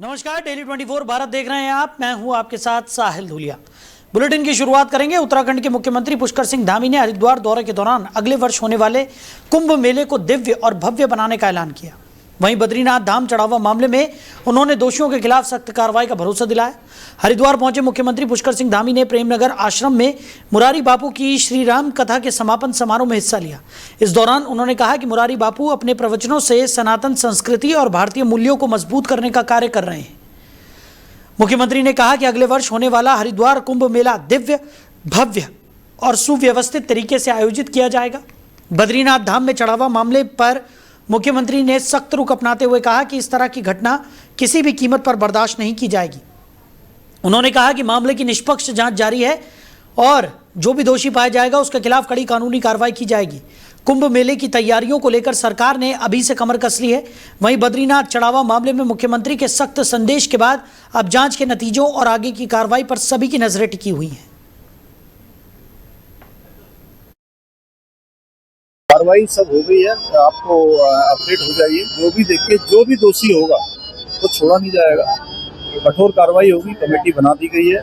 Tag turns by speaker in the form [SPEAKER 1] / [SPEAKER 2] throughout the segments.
[SPEAKER 1] नमस्कार, डेली 24 भारत देख रहे हैं आप। मैं हूं आपके साथ साहिल धुलिया। बुलेटिन की शुरुआत करेंगे। उत्तराखंड के मुख्यमंत्री पुष्कर सिंह धामी ने हरिद्वार दौरे के दौरान अगले वर्ष होने वाले कुंभ मेले को दिव्य और भव्य बनाने का ऐलान किया। वहीं बद्रीनाथ धाम चढ़ावा मामले में उन्होंने दोषियों के खिलाफ सख्त कार्रवाई का भरोसा दिलाया। हरिद्वार पहुंचे मुख्यमंत्री पुष्कर सिंह धामी ने प्रेमनगर आश्रम में मुरारी बापू की श्री राम कथा के समापन समारोह में हिस्सा लिया। इस दौरान उन्होंने कहा कि मुरारी बापू अपने प्रवचनों से सनातन संस्कृति और भारतीय मूल्यों को मजबूत करने का कार्य कर रहे हैं। मुख्यमंत्री ने कहा कि अगले वर्ष होने वाला हरिद्वार कुंभ मेला दिव्य, भव्य और सुव्यवस्थित तरीके से आयोजित किया जाएगा। बद्रीनाथ धाम में चढ़ावा मामले पर मुख्यमंत्री ने सख्त रुख अपनाते हुए कहा कि इस तरह की घटना किसी भी कीमत पर बर्दाश्त नहीं की जाएगी। उन्होंने कहा कि मामले की निष्पक्ष जांच जारी है और जो भी दोषी पाया जाएगा उसके खिलाफ कड़ी कानूनी कार्रवाई की जाएगी। कुंभ मेले की तैयारियों को लेकर सरकार ने अभी से कमर कस ली है। वहीं बद्रीनाथ चढ़ावा मामले में मुख्यमंत्री के सख्त संदेश के बाद अब जांच के नतीजों और आगे की कार्रवाई पर सभी की नजरें टिकी हुई हैं।
[SPEAKER 2] कार्रवाई सब हो गई है, आपको अपडेट हो जाइए। जो भी देखिए, जो भी दोषी होगा वो छोड़ा नहीं जाएगा, कठोर कार्रवाई होगी। कमेटी बना दी गई है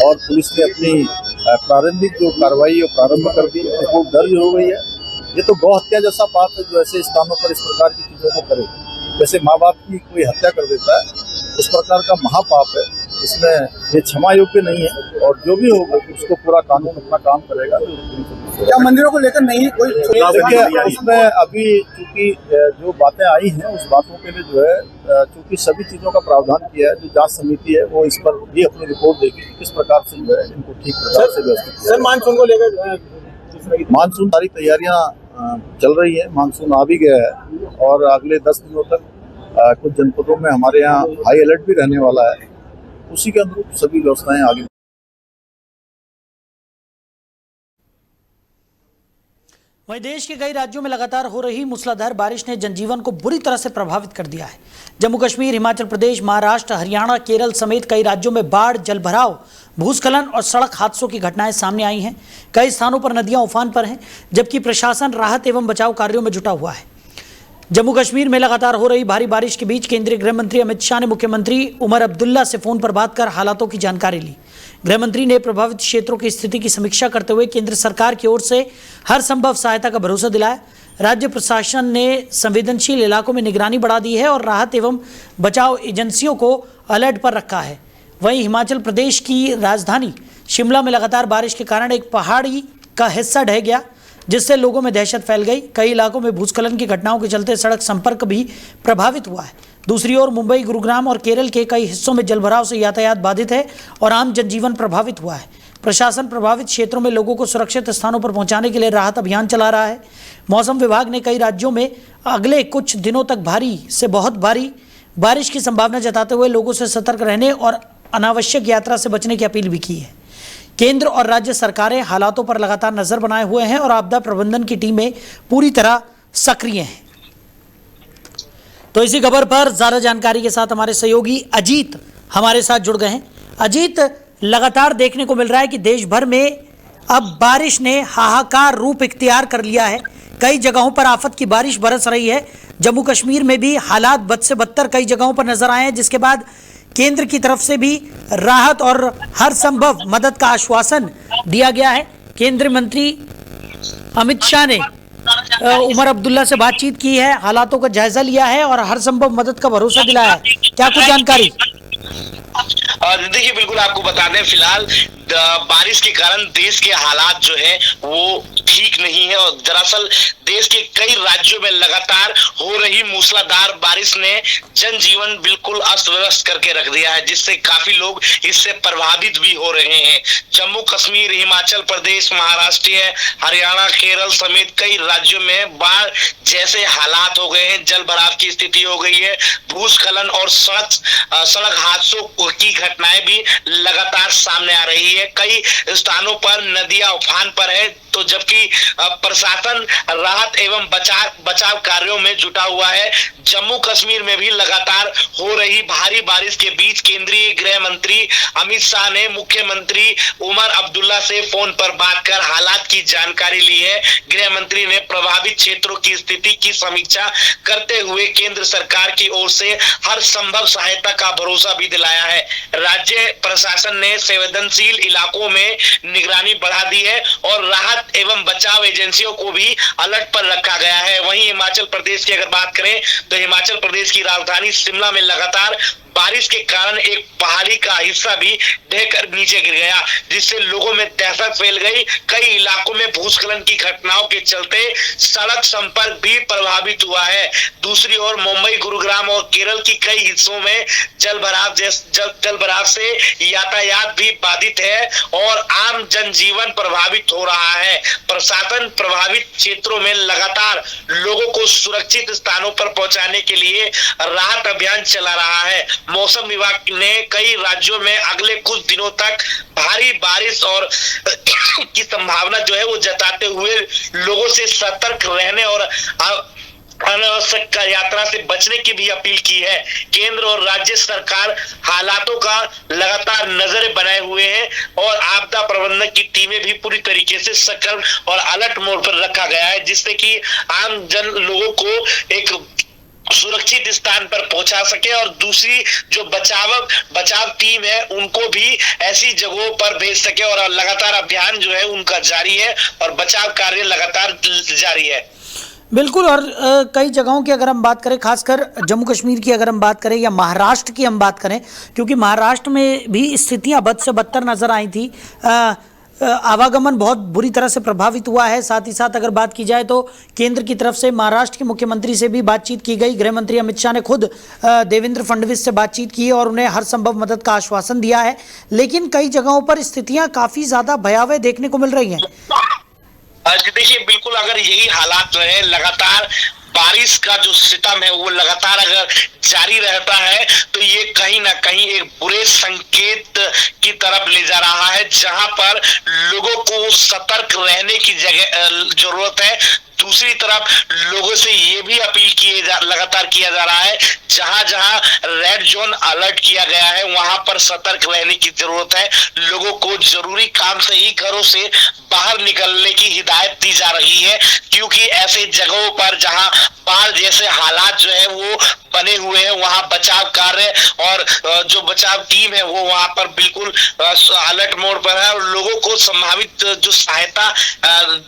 [SPEAKER 2] और पुलिस ने अपनी प्रारंभिक जो कार्रवाई प्रारंभ कर दी, रिपोर्ट दर्ज हो गई है। ये तो गौ हत्या जैसा पाप है जो ऐसे स्थानों पर इस प्रकार की चीजों को करे। जैसे माँ बाप की कोई हत्या कर देता है, उस प्रकार का महापाप है। इसमें ये क्षमा योग्य नहीं है और जो भी होगा उसको पूरा कानून अपना काम करेगा।
[SPEAKER 3] क्या मंदिरों को लेकर नहीं कोई?
[SPEAKER 2] देखिए, इसमें अभी चूंकि जो बातें आई हैं उस बातों के लिए जो है चूंकि सभी चीजों का प्रावधान किया है, जो जांच समिति है वो इस पर भी अपनी रिपोर्ट देगी किस प्रकार से जो है इनको ठीक प्रकार से व्यवस्थित किया।
[SPEAKER 3] सर, मानसून को लेकर
[SPEAKER 2] मानसून सारी तैयारियां चल रही है। मानसून आ भी गया है और अगले 10 दिनों तक कुछ जनपदों में हमारे यहाँ हाई अलर्ट भी रहने वाला है। उसी के अनुरूप सभी व्यवस्थाएं आगे।
[SPEAKER 1] वहीं देश के कई राज्यों में लगातार हो रही मूसलाधार बारिश ने जनजीवन को बुरी तरह से प्रभावित कर दिया है। जम्मू कश्मीर, हिमाचल प्रदेश, महाराष्ट्र, हरियाणा, केरल समेत कई राज्यों में बाढ़, जलभराव, भूस्खलन और सड़क हादसों की घटनाएं सामने आई हैं। कई स्थानों पर नदियां उफान पर हैं, जबकि प्रशासन राहत एवं बचाव कार्यों में जुटा हुआ है। जम्मू कश्मीर में लगातार हो रही भारी बारिश के बीच केंद्रीय गृह मंत्री अमित शाह ने मुख्यमंत्री उमर अब्दुल्ला से फोन पर बात कर हालातों की जानकारी ली। गृह मंत्री ने प्रभावित क्षेत्रों की स्थिति की समीक्षा करते हुए केंद्र सरकार की ओर से हर संभव सहायता का भरोसा दिलाया। राज्य प्रशासन ने संवेदनशील इलाकों में निगरानी बढ़ा दी है और राहत एवं बचाव एजेंसियों को अलर्ट पर रखा है। वहीं हिमाचल प्रदेश की राजधानी शिमला में लगातार बारिश के कारण एक पहाड़ी का हिस्सा ढह गया, जिससे लोगों में दहशत फैल गई। कई इलाकों में भूस्खलन की घटनाओं के चलते सड़क संपर्क भी प्रभावित हुआ है। दूसरी ओर मुंबई, गुरुग्राम और केरल के कई हिस्सों में जलभराव से यातायात बाधित है और आम जनजीवन प्रभावित हुआ है। प्रशासन प्रभावित क्षेत्रों में लोगों को सुरक्षित स्थानों पर पहुंचाने के लिए राहत अभियान चला रहा है। मौसम विभाग ने कई राज्यों में अगले कुछ दिनों तक भारी से बहुत भारी बारिश की संभावना जताते हुए लोगों से सतर्क रहने और अनावश्यक यात्रा से बचने की अपील भी की है। केंद्र और राज्य सरकारें हालातों पर लगातार नजर बनाए हुए हैं और आपदा प्रबंधन की टीमें पूरी तरह सक्रिय हैं। तो इसी खबर पर ज्यादा जानकारी के साथ हमारे सहयोगी अजीत हमारे साथ जुड़ गए हैं। अजीत, लगातार देखने को मिल रहा है कि देश भर में अब बारिश ने हाहाकार रूप इख्तियार कर लिया है। कई जगहों पर आफत की बारिश बरस रही है। जम्मू कश्मीर में भी हालात बद से बदतर कई जगहों पर नजर आए हैं, जिसके बाद केंद्र की तरफ से भी राहत और हर संभव मदद का आश्वासन दिया गया है। केंद्रीय मंत्री अमित शाह ने उमर अब्दुल्ला से बातचीत की है, हालातों का जायजा लिया है और हर संभव मदद का भरोसा दिलाया है। क्या कुछ जानकारी?
[SPEAKER 4] देखिए, बिल्कुल आपको बता दें, फिलहाल बारिश के कारण देश के हालात जो है वो ठीक नहीं है और दरअसल देश के कई राज्यों में लगातार हो रही मूसलाधार बारिश ने जनजीवन बिल्कुल अस्त व्यस्त करके रख दिया है, जिससे काफी लोग इससे प्रभावित भी हो रहे हैं। जम्मू कश्मीर, हिमाचल प्रदेश, महाराष्ट्र, हरियाणा, केरल समेत कई राज्यों में बाढ़ जैसे हालात हो गए हैं, जल भराव की स्थिति हो गई है, भूस्खलन और सड़क हादसों की घटनाएं भी लगातार सामने आ रही है। कई स्थानों पर नदियां उफान पर है, तो जबकि कि प्रशासन राहत एवं बचाव कार्यों में जुटा हुआ है। जम्मू कश्मीर में भी लगातार हो रही भारी बारिश के बीच केंद्रीय गृह मंत्री अमित शाह ने मुख्यमंत्री उमर अब्दुल्ला से फोन पर बात कर हालात की जानकारी ली है। गृह मंत्री ने प्रभावित क्षेत्रों की स्थिति की समीक्षा करते हुए केंद्र सरकार की ओर से हर संभव सहायता का भरोसा भी दिलाया है। राज्य प्रशासन ने संवेदनशील इलाकों में निगरानी बढ़ा दी है और राहत एवं बचाव एजेंसियों को भी अलर्ट पर रखा गया है। वहीं हिमाचल प्रदेश की अगर बात करें तो हिमाचल प्रदेश की राजधानी शिमला में लगातार बारिश के कारण एक पहाड़ी का हिस्सा भी ढहकर नीचे गिर गया, जिससे लोगों में दहशत फैल गई। कई इलाकों में भूस्खलन की घटनाओं के चलते सड़क संपर्क भी प्रभावित हुआ है। दूसरी ओर मुंबई, गुरुग्राम और केरल की कई हिस्सों में जलभराव से यातायात भी बाधित है और आम जनजीवन प्रभावित हो रहा है। प्रशासन प्रभावित क्षेत्रों में लगातार लोगों को सुरक्षित स्थानों पर पहुंचाने के लिए राहत अभियान चला रहा है। मौसम विभाग ने कई राज्यों में अगले कुछ दिनों तक भारी बारिश और की संभावना जो है वो जताते हुए लोगों से सतर्क रहने और अनावश्यक यात्रा से बचने की भी अपील की है। केंद्र और राज्य सरकार हालातों का लगातार नजरें बनाए हुए हैं और आपदा प्रबंधन की टीमें भी पूरी तरीके से सतर्क और अलर्ट मोड पर रखा गया है, जिससे कि आम जन लोगों को एक सुरक्षित स्थान पर पहुंचा सके और दूसरी जो बचाव टीम है उनको भी ऐसी जगहों पर भेज सके और लगातार अभियान जो है उनका जारी है और बचाव कार्य लगातार जारी है।
[SPEAKER 1] बिल्कुल। और कई जगहों की अगर हम बात करें, खासकर जम्मू कश्मीर की अगर हम बात करें या महाराष्ट्र की हम बात करें, क्योंकि महाराष्ट्र में भी स्थितियां बद से बदतर नजर आई थी। आवागमन बहुत बुरी तरह से प्रभावित हुआ है। साथ ही साथ अगर बात की जाए तो केंद्र की तरफ से महाराष्ट्र के मुख्यमंत्री से भी बातचीत की गई। गृह मंत्री अमित शाह ने खुद देवेंद्र फडणवीस से बातचीत की और उन्हें हर संभव मदद का आश्वासन दिया है, लेकिन कई जगहों पर स्थितियां काफी ज्यादा भयावह देखने को मिल रही हैं।
[SPEAKER 4] देखिए, बिल्कुल अगर यही हालात रहे, लगातार बारिश का जो सितम है वो लगातार अगर जारी रहता है तो ये कहीं ना कहीं एक बुरे संकेत की तरफ ले जा रहा है, जहां पर लोगों को सतर्क रहने की जरूरत है। दूसरी तरफ लोगों से ये भी अपील लगातार किया जा रहा है, जहां जहां रेड जोन अलर्ट किया गया है वहां पर सतर्क रहने की जरूरत है। लोगों को जरूरी काम से ही घरों से बाहर निकलने की हिदायत दी जा रही है, क्योंकि ऐसे जगहों पर जहां बाढ़ जैसे हालात जो है वो बने हुए हैं वहां बचाव कार्य और जो बचाव टीम है वो वहां पर बिल्कुल अलर्ट मोड पर है और लोगों को संभावित जो सहायता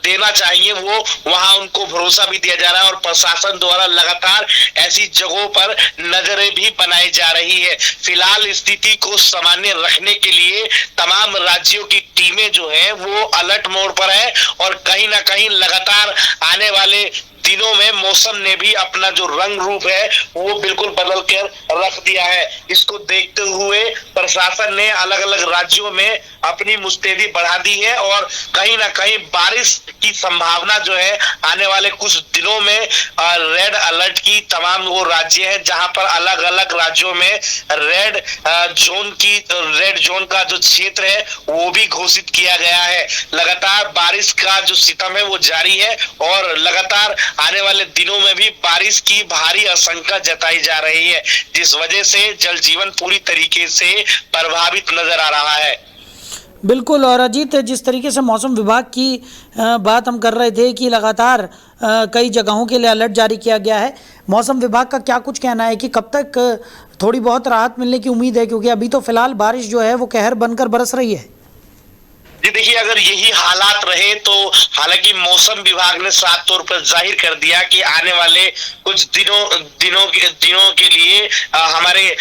[SPEAKER 4] देना चाहिए वो वहां उनको भरोसा भी दिया जा रहा है और प्रशासन द्वारा लगातार ऐसी जगहों पर नजरें भी बनाई जा रही है। फिलहाल स्थिति को सामान्य रखने के लिए तमाम राज्यों की टीमें जो है वो अलर्ट मोड पर है और कहीं ना कहीं लगातार आने वाले दिनों में मौसम ने भी अपना जो रंग रूप है वो बिल्कुल बदल कर रख दिया है। इसको देखते हुए प्रशासन ने अलग अलग राज्यों में अपनी मुस्तैदी बढ़ा दी है और कहीं ना कहीं बारिश की संभावना जो है आने वाले कुछ दिनों में रेड अलर्ट की तमाम वो राज्य हैं जहां पर अलग अलग राज्यों में रेड जोन का जो क्षेत्र है वो भी घोषित किया गया है। लगातार बारिश का जो सितम है वो जारी है और लगातार आने वाले दिनों में भी बारिश की भारी आशंका जताई जा रही है, जिस वजह से जल जीवन पूरी तरीके से प्रभावित नजर आ रहा है।
[SPEAKER 1] बिल्कुल। और अजीत, जिस तरीके से मौसम विभाग की बात हम कर रहे थे कि लगातार कई जगहों के लिए अलर्ट जारी किया गया है, मौसम विभाग का क्या कुछ कहना है कि कब तक थोड़ी बहुत राहत मिलने की उम्मीद है, क्योंकि अभी तो फिलहाल बारिश जो है वो कहर बनकर बरस रही है।
[SPEAKER 4] जी देखिए, अगर यही हालात रहे तो हालांकि मौसम विभाग ने साफ तौर पर जाहिर कर दिया कि आने वाले कुछ दिनों के लिए हमारे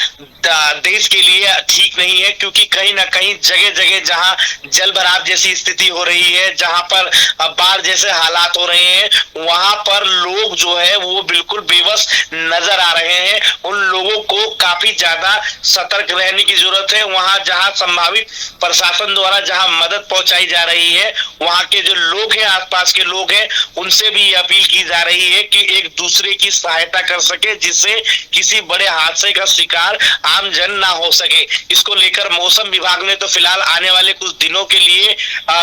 [SPEAKER 4] देश के लिए ठीक नहीं है, क्योंकि कहीं ना कहीं जगह जगह जहां जल भराव जैसी स्थिति हो रही है, जहां पर बाढ़ जैसे हालात हो रहे हैं, वहां पर लोग जो है वो बिल्कुल बेबस नजर आ रहे हैं। उन लोगों को काफी ज्यादा सतर्क रहने की जरूरत है। वहां जहां संभावित प्रशासन द्वारा जहां मदद पहुंचाई जा रही है। वहां के जो लोग हैं, आसपास के लोग हैं, उनसे भी ये अपील की जा रही है कि एक दूसरे की सहायता कर सके, जिससे किसी बड़े हादसे का शिकार आम जन ना हो सके। इसको लेकर मौसम विभाग ने तो फिलहाल आने वाले कुछ दिनों के लिए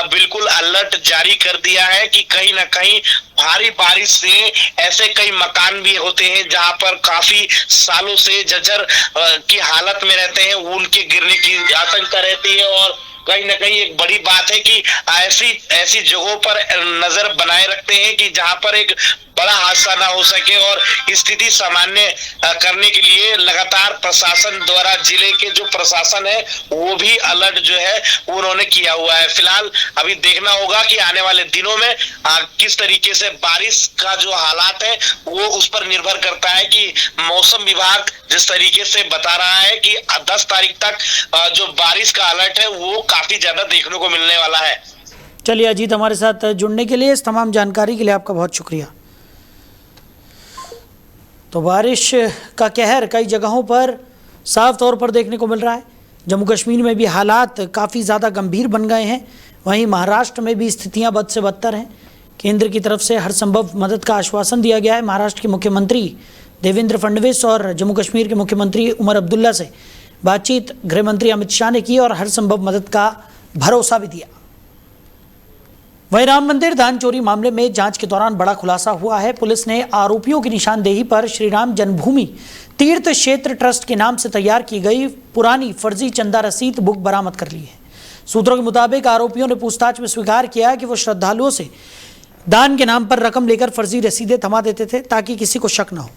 [SPEAKER 4] बिल्कुल अलर्ट जारी कर दिया है कि कहीं ना कहीं भारी बारिश से ऐसे कई मकान भी होते हैं जहां पर काफी सालों से जर्जर की हालत में रहते हैं, उनके गिरने की आशंका रहती है। और कहीं ना कहीं एक बड़ी बात है कि ऐसी जगहों पर नजर बनाए रखते हैं कि जहां पर एक बड़ा हादसा ना हो सके, और स्थिति सामान्य करने के लिए लगातार प्रशासन द्वारा, जिले के जो प्रशासन है वो भी अलर्ट जो है उन्होंने किया हुआ है। फिलहाल अभी देखना होगा कि आने वाले दिनों में किस तरीके से बारिश का जो हालात है वो उस पर निर्भर करता है कि मौसम विभाग जिस तरीके से बता रहा है कि 10 तारीख तक जो बारिश का अलर्ट है वो काफी ज्यादा देखने को मिलने वाला है।
[SPEAKER 1] चलिए अजीत, हमारे साथ जुड़ने के लिए, इस तमाम जानकारी के लिए आपका बहुत शुक्रिया। तो बारिश का कहर कई जगहों पर साफ तौर पर देखने को मिल रहा है। जम्मू कश्मीर में भी हालात काफ़ी ज़्यादा गंभीर बन गए हैं, वहीं महाराष्ट्र में भी स्थितियां बद से बदतर हैं। केंद्र की तरफ से हर संभव मदद का आश्वासन दिया गया है। महाराष्ट्र के मुख्यमंत्री देवेंद्र फडणवीस और जम्मू कश्मीर के मुख्यमंत्री उमर अब्दुल्ला से बातचीत गृह मंत्री अमित शाह ने की और हर संभव मदद का भरोसा भी दिया। वहीं राम मंदिर दान चोरी मामले में जांच के दौरान बड़ा खुलासा हुआ है। पुलिस ने आरोपियों की निशानदेही पर श्री राम जन्मभूमि तीर्थ क्षेत्र ट्रस्ट के नाम से तैयार की गई पुरानी फर्जी चंदा रसीद बुक बरामद कर ली है। सूत्रों के मुताबिक आरोपियों ने पूछताछ में स्वीकार किया कि वो श्रद्धालुओं से दान के नाम पर रकम लेकर फर्जी रसीदें थमा देते थे ताकि किसी को शक न हो।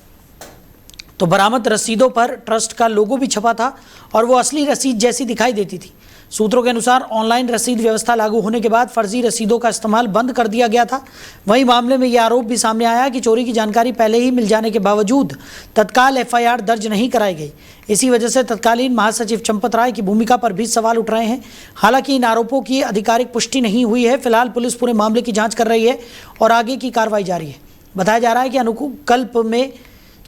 [SPEAKER 1] तो बरामद रसीदों पर ट्रस्ट का लोगो भी छपा था और वो असली रसीद जैसी दिखाई देती थी। सूत्रों के अनुसार ऑनलाइन रसीद व्यवस्था लागू होने के बाद फर्जी रसीदों का इस्तेमाल बंद कर दिया गया था। वहीं मामले में यह आरोप भी सामने आया कि चोरी की जानकारी पहले ही मिल जाने के बावजूद तत्काल एफआईआर दर्ज नहीं कराई गई। इसी वजह से तत्कालीन महासचिव चंपत राय की भूमिका पर भी सवाल उठ रहे हैं। हालांकि इन आरोपों की आधिकारिक पुष्टि नहीं हुई है। फिलहाल पुलिस पूरे मामले की जाँच कर रही है और आगे की कार्रवाई जारी है। बताया जा रहा है कि अनुकल्प में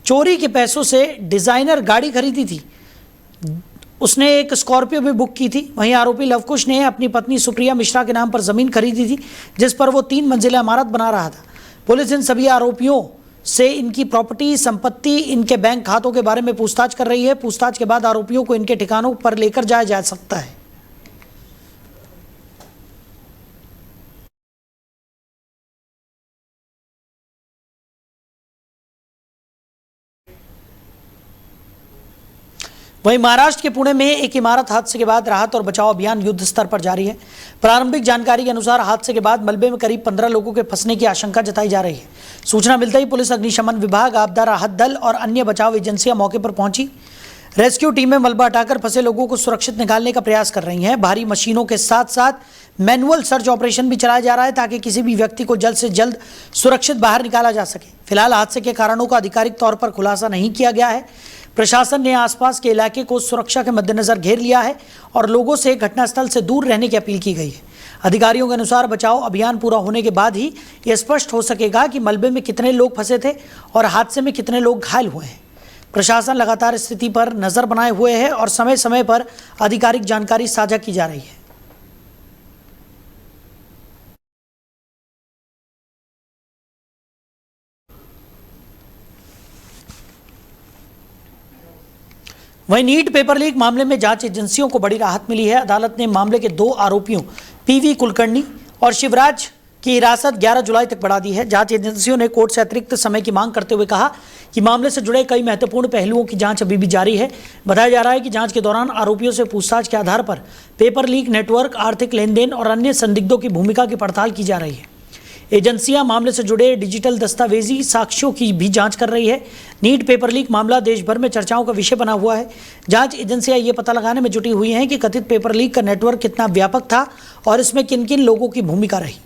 [SPEAKER 1] चोरी के पैसों से डिजाइनर गाड़ी खरीदी थी, उसने एक स्कॉर्पियो भी बुक की थी। वहीं आरोपी लवकुश ने अपनी पत्नी सुप्रिया मिश्रा के नाम पर जमीन खरीदी थी जिस पर वो 3 मंजिला इमारत बना रहा था। पुलिस इन सभी आरोपियों से इनकी प्रॉपर्टी, संपत्ति, इनके बैंक खातों के बारे में पूछताछ कर रही है। पूछताछ के बाद आरोपियों को इनके ठिकानों पर लेकर जाया जा सकता है। वहीं महाराष्ट्र के पुणे में एक इमारत हादसे के बाद राहत और बचाव अभियान युद्ध स्तर पर जारी है। प्रारंभिक जानकारी के अनुसार हादसे के बाद मलबे में करीब 15 लोगों के फंसने की आशंका जताई जा रही है। सूचना मिलते ही पुलिस, अग्निशमन विभाग, आपदा राहत दल और अन्य बचाव एजेंसियां मौके पर पहुंची। रेस्क्यू टीमें मलबा हटाकर फंसे लोगों को सुरक्षित निकालने का प्रयास कर रही हैं। भारी मशीनों के साथ साथ मैनुअल सर्च ऑपरेशन भी चलाया जा रहा है ताकि किसी भी व्यक्ति को जल्द से जल्द सुरक्षित बाहर निकाला जा सके। फिलहाल हादसे के कारणों का आधिकारिक तौर पर खुलासा नहीं किया गया है। प्रशासन ने आसपास के इलाके को सुरक्षा के मद्देनजर घेर लिया है और लोगों से घटनास्थल से दूर रहने की अपील की गई है। अधिकारियों के अनुसार बचाव अभियान पूरा होने के बाद ही यह स्पष्ट हो सकेगा कि मलबे में कितने लोग फंसे थे और हादसे में कितने लोग घायल हुए हैं। प्रशासन लगातार स्थिति पर नजर बनाए हुए है और समय समय पर आधिकारिक जानकारी साझा की जा रही है। वहीं नीट पेपर लीक मामले में जांच एजेंसियों को बड़ी राहत मिली है। अदालत ने मामले के 2 आरोपियों पीवी कुलकर्णी और शिवराज की हिरासत 11 जुलाई तक बढ़ा दी है। जांच एजेंसियों ने कोर्ट से अतिरिक्त समय की मांग करते हुए कहा कि मामले से जुड़े कई महत्वपूर्ण पहलुओं की जांच अभी भी जारी है। बताया जा रहा है कि जांच के दौरान आरोपियों से पूछताछ के आधार पर पेपर लीक नेटवर्क, आर्थिक लेन देन और अन्य संदिग्धों की भूमिका की पड़ताल की जा रही है। एजेंसियां मामले से जुड़े डिजिटल दस्तावेजी साक्ष्यों की भी जांच कर रही है। नीट पेपर लीक मामला देश भर में चर्चाओं का विषय बना हुआ है। जांच एजेंसियां ये पता लगाने में जुटी हुई हैं कि कथित पेपर लीक का नेटवर्क कितना व्यापक था और इसमें किन किन लोगों की भूमिका रही।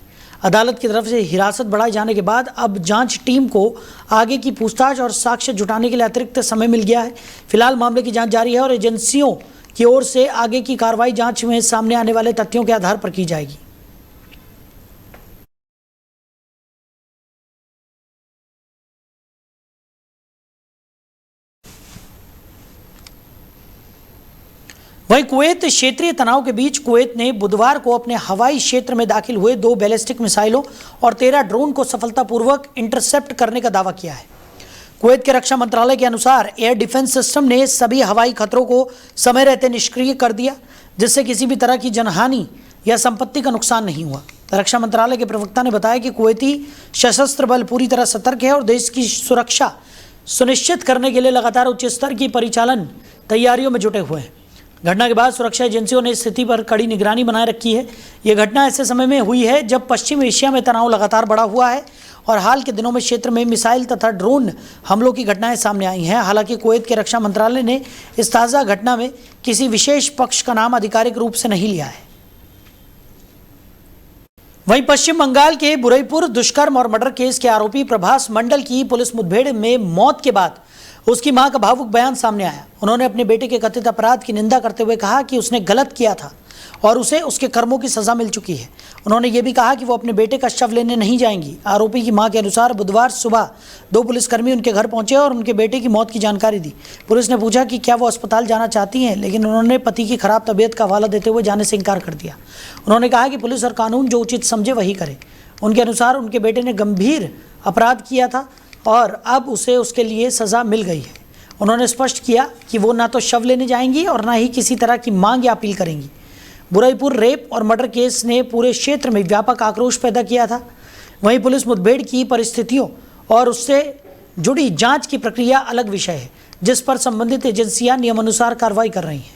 [SPEAKER 1] अदालत की तरफ से हिरासत बढ़ाए जाने के बाद अब जांच टीम को आगे की पूछताछ और साक्ष्य जुटाने के लिए अतिरिक्त समय मिल गया है। फिलहाल मामले की जाँच जारी है और एजेंसियों की ओर से आगे की कार्रवाई जाँच में सामने आने वाले तथ्यों के आधार पर की जाएगी। वहीं कुवैत क्षेत्रीय तनाव के बीच कुवैत ने बुधवार को अपने हवाई क्षेत्र में दाखिल हुए 2 बैलिस्टिक मिसाइलों और 13 ड्रोन को सफलतापूर्वक इंटरसेप्ट करने का दावा किया है। कुवैत के रक्षा मंत्रालय के अनुसार एयर डिफेंस सिस्टम ने सभी हवाई खतरों को समय रहते निष्क्रिय कर दिया, जिससे किसी भी तरह की जनहानि या संपत्ति का नुकसान नहीं हुआ। रक्षा मंत्रालय के प्रवक्ता ने बताया कि कुवैती सशस्त्र बल पूरी तरह सतर्क है और देश की सुरक्षा सुनिश्चित करने के लिए लगातार उच्च स्तर की परिचालन तैयारियों में जुटे हुए हैं। घटना के बाद सुरक्षा एजेंसियों ने स्थिति पर कड़ी निगरानी बनाए रखी है। यह घटना ऐसे समय में हुई है जब पश्चिम एशिया में तनाव लगातार बढ़ा हुआ है और हाल के दिनों में क्षेत्र में मिसाइल तथा ड्रोन हमलों की घटनाएं सामने आई हैं। हालांकि कुवैत के रक्षा मंत्रालय ने इस ताज़ा घटना में किसी विशेष पक्ष का नाम आधिकारिक रूप से नहीं लिया है। वहीं पश्चिम बंगाल के बुरईपुर दुष्कर्म और मर्डर केस के आरोपी प्रभास मंडल की पुलिस मुठभेड़ में मौत के बाद उसकी मां का भावुक बयान सामने आया। उन्होंने अपने बेटे के कथित अपराध की निंदा करते हुए कहा कि उसने गलत किया था और उसे उसके कर्मों की सजा मिल चुकी है। उन्होंने ये भी कहा कि वो अपने बेटे का शव लेने नहीं जाएंगी। आरोपी की मां के अनुसार बुधवार सुबह 2 पुलिसकर्मी उनके घर पहुंचे और उनके बेटे की मौत की जानकारी दी। पुलिस ने पूछा कि क्या वो अस्पताल जाना चाहती हैं, लेकिन उन्होंने पति की खराब तबीयत का हवाला देते हुए जाने से इनकार कर दिया। उन्होंने कहा कि पुलिस और कानून जो उचित समझे वही करे। उनके अनुसार उनके बेटे ने गंभीर अपराध किया था और अब उसे उसके लिए सजा मिल गई है। उन्होंने स्पष्ट किया कि वो ना तो शव लेने जाएंगी और ना ही किसी तरह की मांग या अपील करेंगी। बुरईपुर रेप और मर्डर केस ने पूरे क्षेत्र में व्यापक आक्रोश पैदा किया था। वहीं पुलिस मुठभेड़ की परिस्थितियों और उससे जुड़ी जांच की प्रक्रिया अलग विषय है, जिस पर संबंधित एजेंसियां नियमानुसार कार्रवाई कर रही हैं।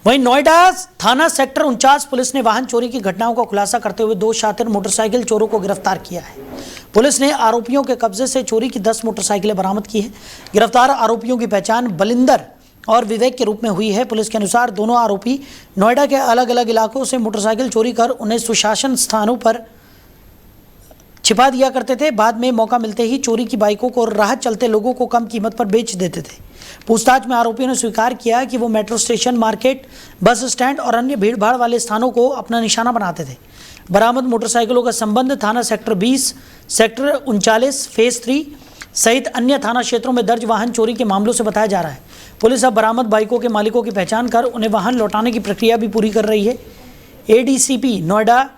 [SPEAKER 1] वहीं नोएडा थाना सेक्टर 49 पुलिस ने वाहन चोरी की घटनाओं का खुलासा करते हुए 2 शातिर मोटरसाइकिल चोरों को गिरफ्तार किया है। पुलिस ने आरोपियों के कब्जे से चोरी की 10 मोटरसाइकिलें बरामद की है। गिरफ्तार आरोपियों की पहचान बलिंदर और विवेक के रूप में हुई है। पुलिस के अनुसार दोनों आरोपी नोएडा के अलग अलग इलाकों से मोटरसाइकिल चोरी कर उन्हें सुशासन स्थानों पर छिपा दिया करते थे। बाद में मौका मिलते ही चोरी की बाइकों को राह चलते लोगों को कम कीमत पर बेच देते थे। पूछताछ में आरोपियों ने स्वीकार किया कि वो metro station, market, bus stand और अन्य भीड़भाड़ वाले स्थानों को अपना निशाना बनाते थे। बरामद मोटरसाइकिलों का संबंध थाना सेक्टर 20, सेक्टर 39, फेज 3 सहित अन्य थाना क्षेत्रों में दर्ज वाहन चोरी के मामलों से बताया जा रहा है। पुलिस अब बरामद बाइकों के मालिकों की पहचान कर उन्हें वाहन लौटाने की प्रक्रिया भी पूरी कर रही है। एडीसीपी नोएडा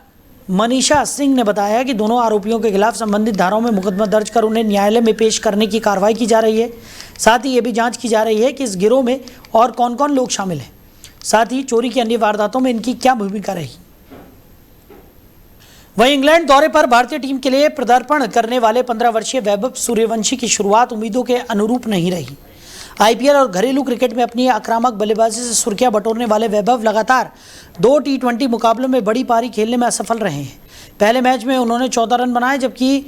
[SPEAKER 1] मनीषा सिंह ने बताया कि दोनों आरोपियों के खिलाफ संबंधित धाराओं में मुकदमा दर्ज कर उन्हें न्यायालय में पेश करने की कार्रवाई की जा रही है। साथ ही ये भी जांच की जा रही है कि इस गिरोह में और कौन कौन लोग शामिल हैं, साथ ही चोरी की अन्य वारदातों में इनकी क्या भूमिका रही। वहीं इंग्लैंड दौरे पर भारतीय टीम के लिए पदार्पण करने वाले 15 वर्षीय वैभव सूर्यवंशी की शुरुआत उम्मीदों के अनुरूप नहीं रही। आईपीएल और घरेलू क्रिकेट में अपनी आक्रामक बल्लेबाजी से सुर्खियां बटोरने वाले वैभव लगातार 2 टी20 मुकाबलों में बड़ी पारी खेलने में असफल रहे हैं। पहले मैच में उन्होंने 14 रन बनाए, जबकि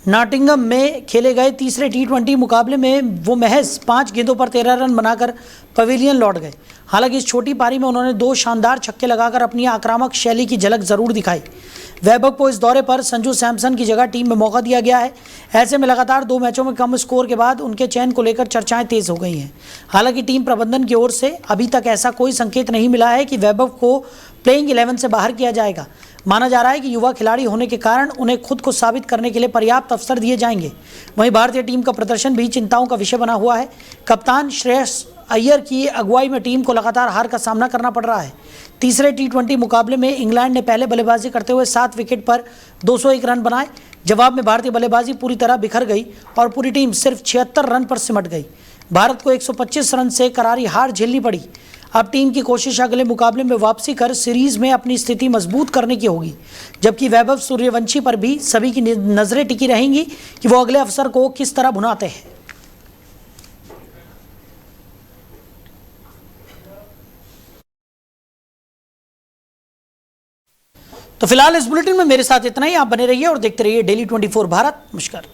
[SPEAKER 1] नॉटिंघम में खेले गए तीसरे टी20 मुकाबले में वो महज 5 गेंदों पर 13 रन बनाकर पवेलियन लौट गए। हालांकि इस छोटी पारी में उन्होंने 2 शानदार छक्के लगाकर अपनी आक्रामक शैली की झलक जरूर दिखाई। वैभव को इस दौरे पर संजू सैमसन की जगह टीम में मौका दिया गया है। ऐसे में लगातार 2 मैचों में कम स्कोर के बाद उनके चयन को लेकर चर्चाएं तेज हो गई हैं। हालांकि टीम प्रबंधन की ओर से अभी तक ऐसा कोई संकेत नहीं मिला है कि वैभव को प्लेइंग 11 से बाहर किया जाएगा। माना जा रहा है कि युवा खिलाड़ी होने के कारण उन्हें खुद को साबित करने के लिए पर्याप्त अवसर दिए जाएंगे। वहीं भारतीय टीम का प्रदर्शन भी चिंताओं का विषय बना हुआ है। कप्तान श्रेयस अय्यर की अगुवाई में टीम को लगातार हार का सामना करना पड़ रहा है। तीसरे टी20 मुकाबले में इंग्लैंड ने पहले बल्लेबाजी करते हुए 7 विकेट पर 201 रन बनाए। जवाब में भारतीय बल्लेबाजी पूरी तरह बिखर गई और पूरी टीम सिर्फ 76 रन पर सिमट गई। भारत को 125 रन से करारी हार झेलनी पड़ी। अब टीम की कोशिश अगले मुकाबले में वापसी कर सीरीज में अपनी स्थिति मजबूत करने की होगी, जबकि वैभव सूर्यवंशी पर भी सभी की नजरें टिकी रहेंगी कि वो अगले अवसर को किस तरह भुनाते हैं। तो फिलहाल इस बुलेटिन में मेरे साथ इतना ही। आप बने रहिए और देखते रहिए डेली 24 भारत। नमस्कार।